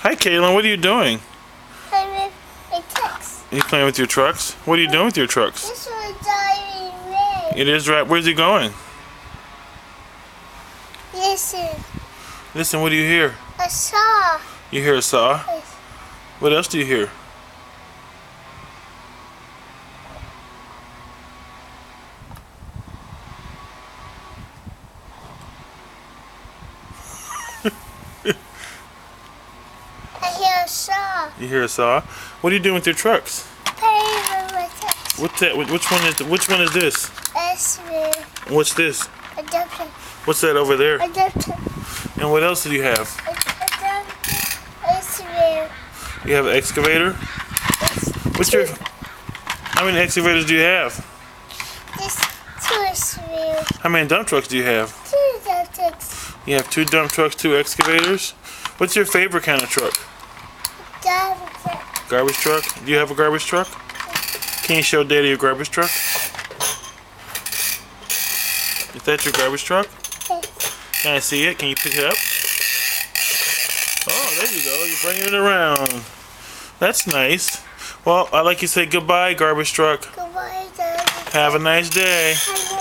Hi, Kalen. What are you doing? I'm with a text. Are you playing with your trucks? What are you doing with your trucks? This one's driving red. It is right. Where's he going? Listen, Listen, what do you hear? a saw. You hear a saw? Yes. What else do you hear? I hear a saw. You hear a saw? What are you doing with your trucks? Playing with my text. What's that? Which one is this? S-wheel. What's this? Adapter. What's that over there? Adapter. And what else do you have? Adapter. S-wheel. You have an excavator? What's your... How many excavators do you have? This two S-wheel. How many dump trucks do you have? Two adapters. You have 2 dump trucks, 2 excavators. What's your favorite kind of truck? Adapter. Garbage truck? Do you have a garbage truck? Can you show Daddy your garbage truck? Is that your garbage truck? Can I see it? Can you pick it up? Oh, there you go. You're bringing it around. That's nice. Well, I'd like you to say goodbye, garbage truck. Goodbye, Daddy. Have a nice day. Have a